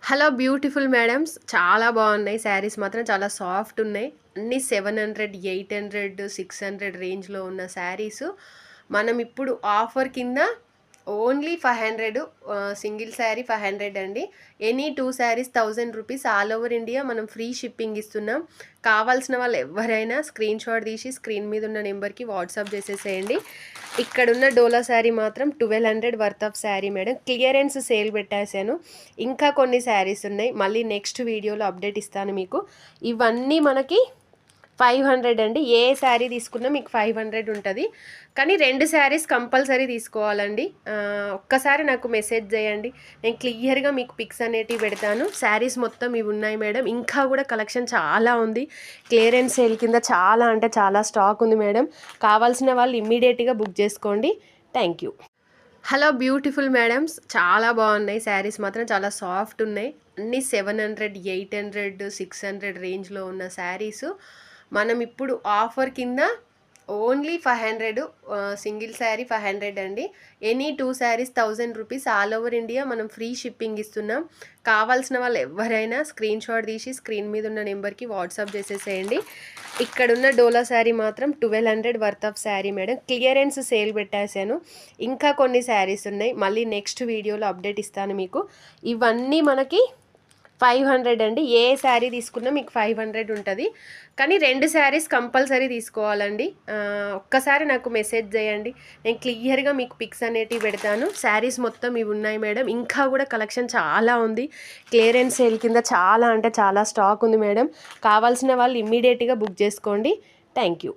Hello beautiful madams, చాలా బాగున్నాయి శారీస్. మాత్రం చాలా సాఫ్ట్ ఉన్నాయి. అన్నీ 700, 800, 600 రేంజ్లో ఉన్న శారీస్ మనం ఇప్పుడు ఆఫర్ కింద ఓన్లీ 500, సింగిల్ శారీ 500 అండి. Any 2 saris 1000 rupees. All over India మనం ఫ్రీ షిప్పింగ్ ఇస్తున్నాం. కావాల్సిన వాళ్ళు ఎవరైనా స్క్రీన్ షాట్ తీసి స్క్రీన్ మీద ఉన్న నెంబర్కి వాట్సాప్ చేసేసేయండి. ఇక్కడున్న డోలా శారీ మాత్రం 1200 worth of sari madam. Clearance sale పెట్టేశాను. ఇంకా కొన్ని శారీస్ ఉన్నాయి, మళ్ళీ నెక్స్ట్ వీడియోలో అప్డేట్ ఇస్తాను మీకు. ఇవన్నీ మనకి 500 అండి. ఏ శారీ తీసుకున్నా మీకు 500 ఉంటుంది. కానీ 2 శారీస్ కంపల్సరీ తీసుకోవాలండి. ఒక్కసారి నాకు మెసేజ్ చేయండి, నేను క్లియర్గా మీకు పిక్స్ అనేటివి పెడతాను. శారీస్ మొత్తం ఇవి ఉన్నాయి మేడం. ఇంకా కూడా కలెక్షన్ చాలా ఉంది. క్లియరెన్స్ సేల్ కింద చాలా అంటే చాలా స్టాక్ ఉంది మేడం. కావాల్సిన వాళ్ళు ఇమ్మీడియట్గా బుక్ చేసుకోండి. Thank you. Hello beautiful madams, చాలా బాగున్నాయి శారీస్. మాత్రం చాలా సాఫ్ట్ ఉన్నాయి. అన్నీ 700, 800, 600 రేంజ్లో ఉన్న శారీస్ మనం ఇప్పుడు ఆఫర్ కింద ఓన్లీ 500, సింగిల్ శారీ 500 అండి. Any 2 saris 1000 rupees. All over India మనం ఫ్రీ షిప్పింగ్ ఇస్తున్నాం. కావాల్సిన వాళ్ళు ఎవరైనా స్క్రీన్ షాట్ తీసి స్క్రీన్ మీద ఉన్న నెంబర్కి వాట్సాప్ చేసేసేయండి. ఇక్కడున్న డోలా శారీ మాత్రం 1200 worth of sari madam. Clearance sale పెట్టేశాను. ఇంకా కొన్ని శారీస్ ఉన్నాయి, మళ్ళీ నెక్స్ట్ వీడియోలో అప్డేట్ ఇస్తాను మీకు. ఇవన్నీ మనకి 500 అండి. ఏ శారీ తీసుకున్నా మీకు 500 ఉంటుంది. కానీ 2 శారీస్ కంపల్సరీ తీసుకోవాలండి. ఒక్కసారి నాకు మెసేజ్ చేయండి, నేను క్లియర్గా మీకు పిక్స్ అనేటివి పెడతాను. శారీస్ మొత్తం ఇవి ఉన్నాయి మేడం. ఇంకా కూడా కలెక్షన్ చాలా ఉంది. క్లియరెన్స్ సేల్ కింద చాలా అంటే చాలా స్టాక్ ఉంది మేడం. కావాల్సిన వాళ్ళు ఇమ్మీడియట్గా బుక్ చేసుకోండి. Thank you.